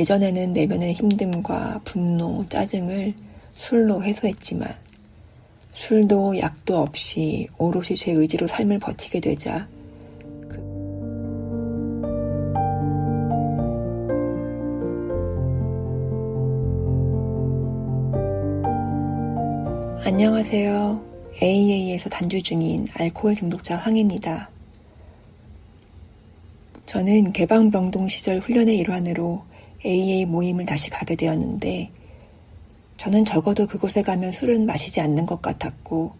예전에는 내면의 힘듦과 분노, 짜증을 술로 해소했지만 술도 약도 없이 오롯이 제 의지로 삶을 버티게 되자 안녕하세요. AA에서 단주 중인 알코올 중독자 황입니다. 저는 개방병동 시절 훈련의 일환으로 AA 모임을 다시 가게 되었는데 저는 적어도 그곳에 가면 술은 마시지 않는 것 같았고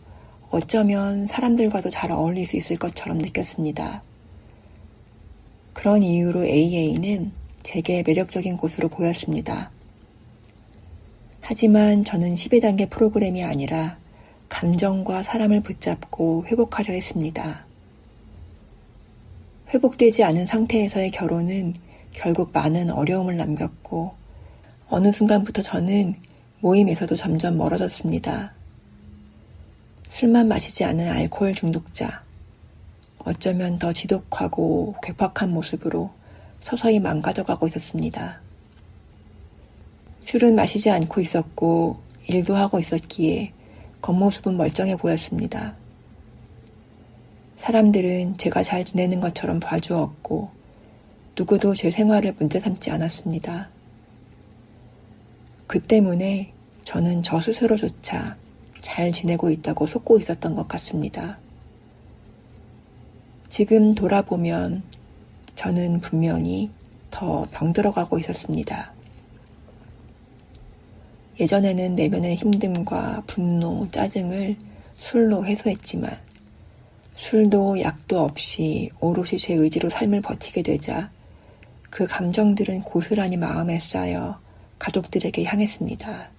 어쩌면 사람들과도 잘 어울릴 수 있을 것처럼 느꼈습니다. 그런 이유로 AA는 제게 매력적인 곳으로 보였습니다. 하지만 저는 12단계 프로그램이 아니라 감정과 사람을 붙잡고 회복하려 했습니다. 회복되지 않은 상태에서의 결혼은 결국 많은 어려움을 남겼고 어느 순간부터 저는 모임에서도 점점 멀어졌습니다. 술만 마시지 않은 알코올 중독자, 어쩌면 더 지독하고 괴팍한 모습으로 서서히 망가져가고 있었습니다. 술은 마시지 않고 있었고 일도 하고 있었기에 겉모습은 멀쩡해 보였습니다. 사람들은 제가 잘 지내는 것처럼 봐주었고 누구도 제 생활을 문제 삼지 않았습니다. 그 때문에 저는 저 스스로조차 잘 지내고 있다고 속고 있었던 것 같습니다. 지금 돌아보면 저는 분명히 더 병들어가고 있었습니다. 예전에는 내면의 힘듦과 분노, 짜증을 술로 해소했지만 술도 약도 없이 오롯이 제 의지로 삶을 버티게 되자 그 감정들은 고스란히 마음에 쌓여 가족들에게 향했습니다.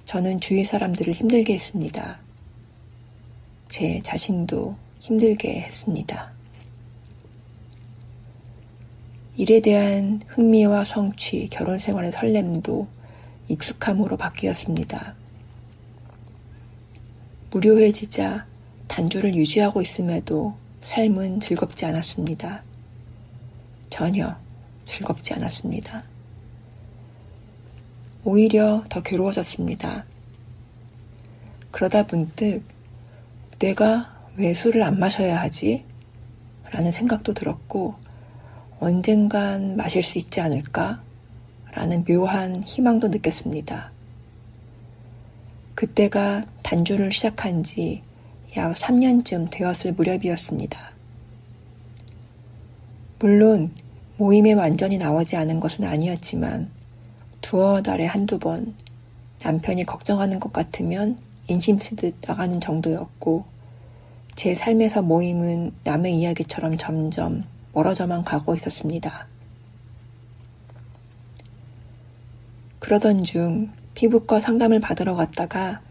저는 주위 사람들을 힘들게 했습니다. 제 자신도 힘들게 했습니다. 일에 대한 흥미와 성취, 결혼 생활의 설렘도 익숙함으로 바뀌었습니다. 무료해지자 단주를 유지하고 있음에도 삶은 즐겁지 않았습니다. 전혀 즐겁지 않았습니다. 오히려 더 괴로워졌습니다. 그러다 문득 내가 왜 술을 안 마셔야 하지? 라는 생각도 들었고 언젠간 마실 수 있지 않을까? 라는 묘한 희망도 느꼈습니다. 그때가 단주를 시작한 지 약 3년쯤 되었을 무렵이었습니다. 물론 모임에 완전히 나오지 않은 것은 아니었지만 두어 달에 한두 번 남편이 걱정하는 것 같으면 인심 쓰듯 나가는 정도였고 제 삶에서 모임은 남의 이야기처럼 점점 멀어져만 가고 있었습니다. 그러던 중 피부과 상담을 받으러 갔다가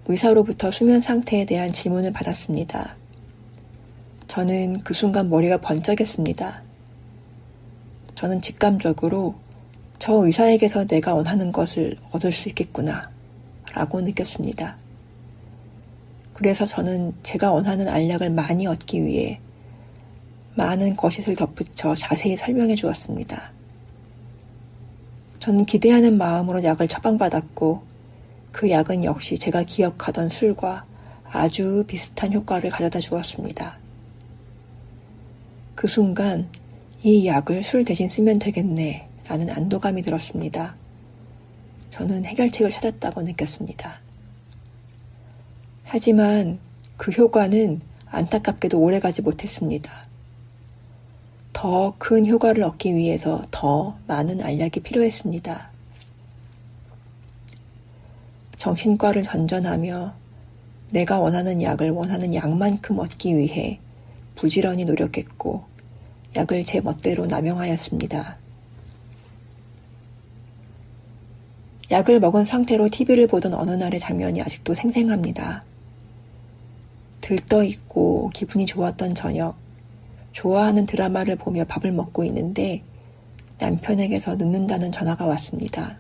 의사로부터 수면 상태에 대한 질문을 받았습니다. 저는 그 순간 머리가 번쩍였습니다. 저는 직감적으로 저 의사에게서 내가 원하는 것을 얻을 수 있겠구나 라고 느꼈습니다. 그래서 저는 제가 원하는 알약을 많이 얻기 위해 많은 거짓을 덧붙여 자세히 설명해 주었습니다. 저는 기대하는 마음으로 약을 처방받았고 그 약은 역시 제가 기억하던 술과 아주 비슷한 효과를 가져다 주었습니다. 그 순간 이 약을 술 대신 쓰면 되겠네 라는 안도감이 들었습니다. 저는 해결책을 찾았다고 느꼈습니다. 하지만 그 효과는 안타깝게도 오래가지 못했습니다. 더 큰 효과를 얻기 위해서 더 많은 알약이 필요했습니다. 정신과를 전전하며 내가 원하는 약을 원하는 약만큼 얻기 위해 부지런히 노력했고 약을 제 멋대로 남용하였습니다. 약을 먹은 상태로 TV를 보던 어느 날의 장면이 아직도 생생합니다. 들떠있고 기분이 좋았던 저녁, 좋아하는 드라마를 보며 밥을 먹고 있는데 남편에게서 늦는다는 전화가 왔습니다.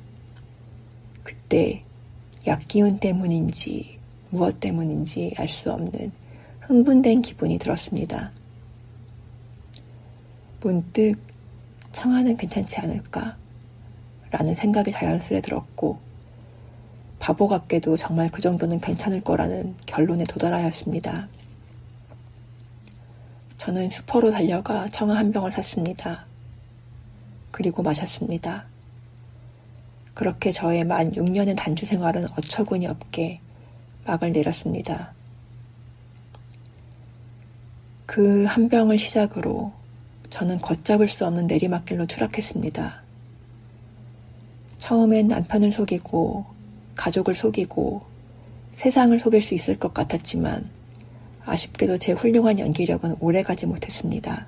그때 약 기운 때문인지 무엇 때문인지 알 수 없는 흥분된 기분이 들었습니다. 문득 청아는 괜찮지 않을까? 라는 생각이 자연스레 들었고, 바보 같게도 정말 그 정도는 괜찮을 거라는 결론에 도달하였습니다. 저는 슈퍼로 달려가 청아 한 병을 샀습니다. 그리고 마셨습니다. 그렇게 저의 만 6년의 단주 생활은 어처구니 없게 막을 내렸습니다. 그 한 병을 시작으로 저는 걷잡을 수 없는 내리막길로 추락했습니다. 처음엔 남편을 속이고 가족을 속이고 세상을 속일 수 있을 것 같았지만 아쉽게도 제 훌륭한 연기력은 오래가지 못했습니다.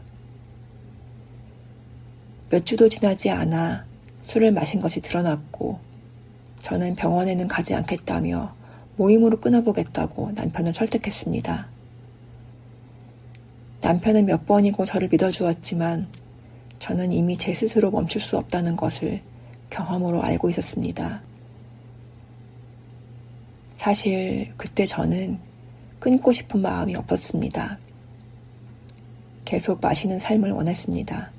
몇 주도 지나지 않아 술을 마신 것이 드러났고 저는 병원에는 가지 않겠다며 모임으로 끊어보겠다고 남편을 설득했습니다. 남편은 몇 번이고 저를 믿어주었지만 저는 이미 제 스스로 멈출 수 없다는 것을 경험으로 알고 있었습니다. 사실 그때 저는 끊고 싶은 마음이 없었습니다. 계속 마시는 삶을 원했습니다.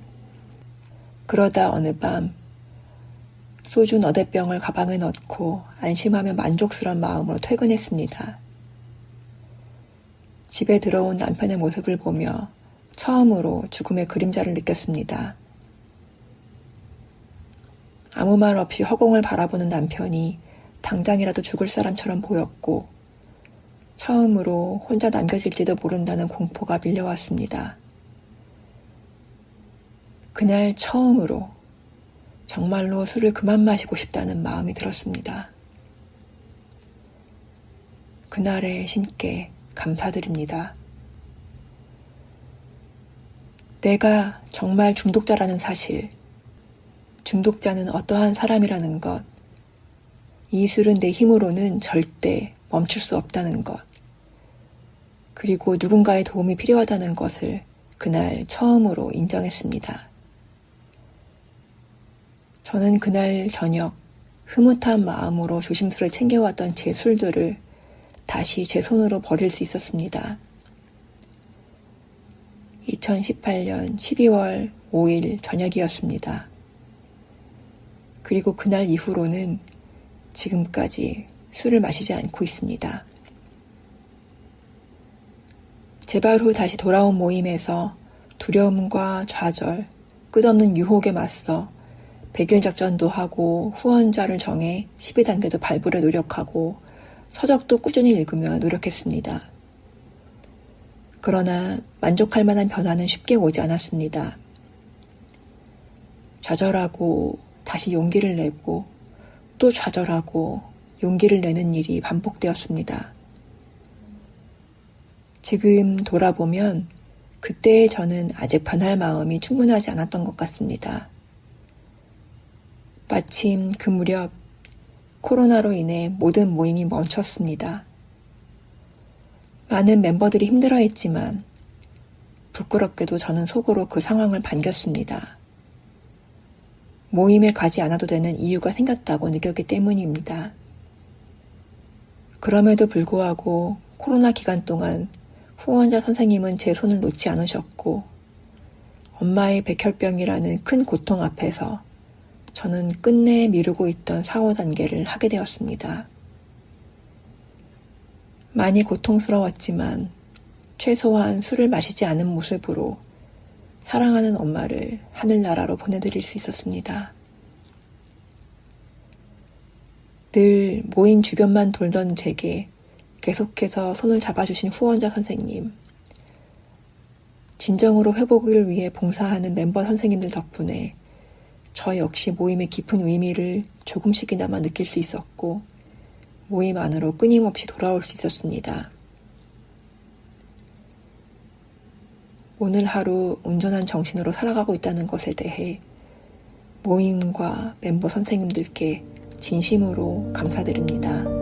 그러다 어느 밤 소주 너댓 병을 가방에 넣고 안심하며 만족스러운 마음으로 퇴근했습니다. 집에 들어온 남편의 모습을 보며 처음으로 죽음의 그림자를 느꼈습니다. 아무 말 없이 허공을 바라보는 남편이 당장이라도 죽을 사람처럼 보였고 처음으로 혼자 남겨질지도 모른다는 공포가 밀려왔습니다. 그날 처음으로 정말로 술을 그만 마시고 싶다는 마음이 들었습니다. 그날의 신께 감사드립니다. 내가 정말 중독자라는 사실, 중독자는 어떠한 사람이라는 것, 이 술은 내 힘으로는 절대 멈출 수 없다는 것, 그리고 누군가의 도움이 필요하다는 것을 그날 처음으로 인정했습니다. 저는 그날 저녁 흐뭇한 마음으로 조심스레 챙겨왔던 제 술들을 다시 제 손으로 버릴 수 있었습니다. 2018년 12월 5일 저녁이었습니다. 그리고 그날 이후로는 지금까지 술을 마시지 않고 있습니다. 재발 후 다시 돌아온 모임에서 두려움과 좌절, 끝없는 유혹에 맞서 100일 작전도 하고 후원자를 정해 12단계도 발굴에 노력하고 서적도 꾸준히 읽으며 노력했습니다. 그러나 만족할 만한 변화는 쉽게 오지 않았습니다. 좌절하고 다시 용기를 내고 또 좌절하고 용기를 내는 일이 반복되었습니다. 지금 돌아보면 그때의 저는 아직 변할 마음이 충분하지 않았던 것 같습니다. 마침 그 무렵 코로나로 인해 모든 모임이 멈췄습니다. 많은 멤버들이 힘들어했지만 부끄럽게도 저는 속으로 그 상황을 반겼습니다. 모임에 가지 않아도 되는 이유가 생겼다고 느꼈기 때문입니다. 그럼에도 불구하고 코로나 기간 동안 후원자 선생님은 제 손을 놓지 않으셨고 엄마의 백혈병이라는 큰 고통 앞에서 저는 끝내 미루고 있던 4~5단계를 하게 되었습니다. 많이 고통스러웠지만 최소한 술을 마시지 않은 모습으로 사랑하는 엄마를 하늘나라로 보내드릴 수 있었습니다. 늘 모임 주변만 돌던 제게 계속해서 손을 잡아주신 후원자 선생님, 진정으로 회복을 위해 봉사하는 멤버 선생님들 덕분에 저 역시 모임의 깊은 의미를 조금씩이나마 느낄 수 있었고 모임 안으로 끊임없이 돌아올 수 있었습니다. 오늘 하루 온전한 정신으로 살아가고 있다는 것에 대해 모임과 멤버 선생님들께 진심으로 감사드립니다.